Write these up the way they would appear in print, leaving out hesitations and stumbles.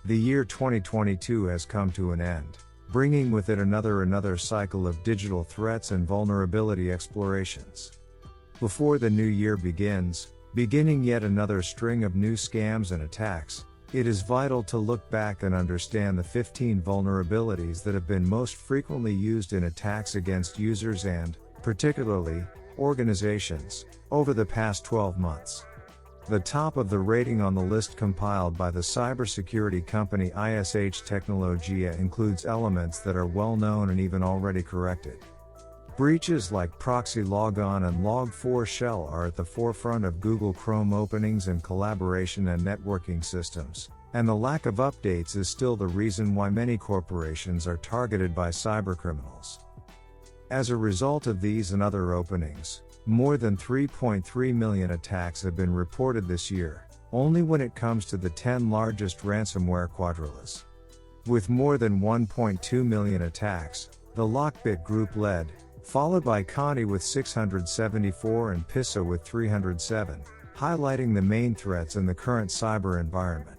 The year 2022 has come to an end, bringing with it another cycle of digital threats and vulnerability explorations. Before the new year beginning yet another string of new scams and attacks, it is vital to look back and understand the 15 vulnerabilities that have been most frequently used in attacks against users and, particularly, organizations, over the past 12 months. The top of the rating on the list compiled by the cybersecurity company ISH Technologia includes elements that are well known and even already corrected. Breaches like proxy logon and log4shell are at the forefront of Google Chrome openings and collaboration and networking systems, and the lack of updates is still the reason why many corporations are targeted by cybercriminals. As a result of these and other openings, more than 3.3 million attacks have been reported this year, only when it comes to the 10 largest ransomware quadrillas. With more than 1.2 million attacks, the Lockbit Group led, followed by Conti with 674 and Pissa with 307, highlighting the main threats in the current cyber environment.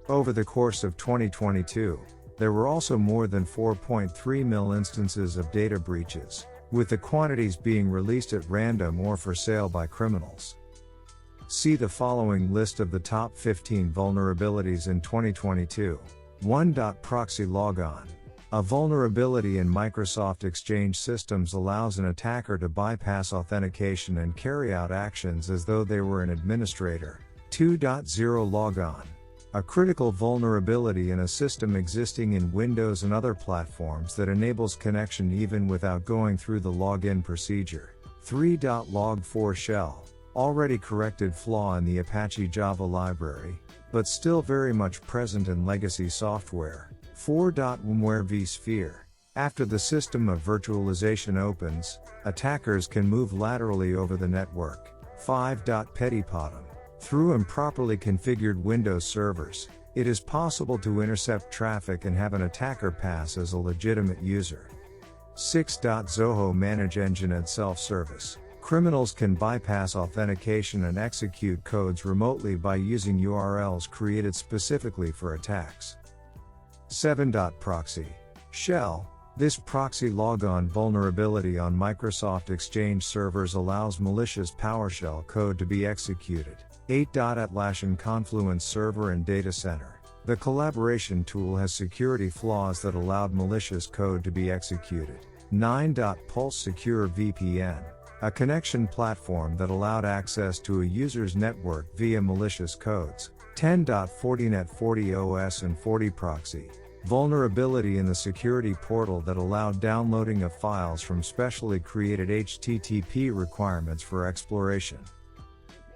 Over the course of 2022, there were also more than 4.3 million instances of data breaches, with the quantities being released at random or for sale by criminals. See the following list of the top 15 vulnerabilities in 2022. 1. Proxy logon. A vulnerability in Microsoft Exchange systems allows an attacker to bypass authentication and carry out actions as though they were an administrator. 2.0 Logon. A critical vulnerability in a system existing in Windows and other platforms that enables connection even without going through the login procedure. 3. Log4shell. Already corrected flaw in the Apache Java library, but still very much present in legacy software. 4. VMware vSphere. After the system of virtualization opens, attackers can move laterally over the network. 5. Pettypotum. Through improperly configured Windows servers, it is possible to intercept traffic and have an attacker pass as a legitimate user. 6. Zoho Manage Engine and Self-Service. Criminals can bypass authentication and execute codes remotely by using URLs created specifically for attacks. 7. Proxy shell. This proxy logon vulnerability on Microsoft Exchange servers allows malicious PowerShell code to be executed. 8. Atlassian Confluence Server and Data Center. The collaboration tool has security flaws that allowed malicious code to be executed. 9. Pulse Secure VPN. A connection platform that allowed access to a user's network via malicious codes. 10. Fortinet 40OS and FortiProxy. Vulnerability in the security portal that allowed downloading of files from specially created HTTP requirements for exploration.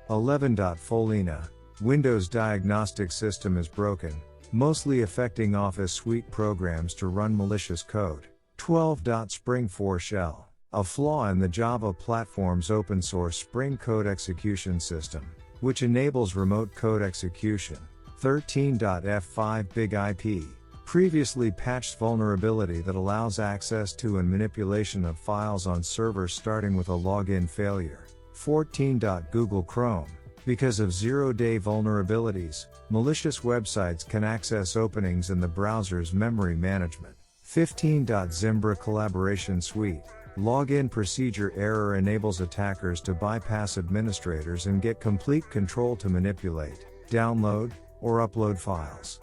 11. Folina. Windows diagnostic system is broken, mostly affecting Office Suite programs to run malicious code. 12. Spring4Shell. A flaw in the Java platform's open source Spring code execution system, which enables remote code execution. 13. F5 Big IP. Previously patched vulnerability that allows access to and manipulation of files on servers starting with a login failure. 14. Google Chrome. Because of zero-day vulnerabilities, malicious websites can access openings in the browser's memory management. 15. Zimbra Collaboration Suite. Login procedure error enables attackers to bypass administrators and get complete control to manipulate, download, or upload files.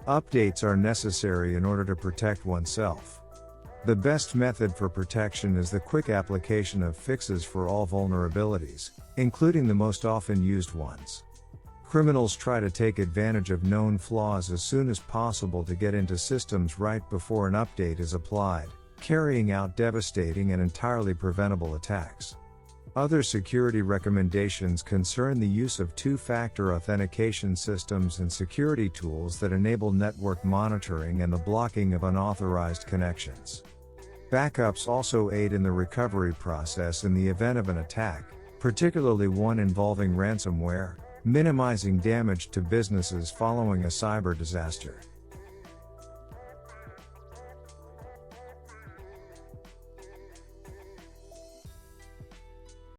Updates are necessary in order to protect oneself. The best method for protection is the quick application of fixes for all vulnerabilities, including the most often used ones. Criminals try to take advantage of known flaws as soon as possible to get into systems right before an update is applied, carrying out devastating and entirely preventable attacks. Other security recommendations concern the use of two-factor authentication systems and security tools that enable network monitoring and the blocking of unauthorized connections. Backups also aid in the recovery process in the event of an attack, particularly one involving ransomware, minimizing damage to businesses following a cyber disaster.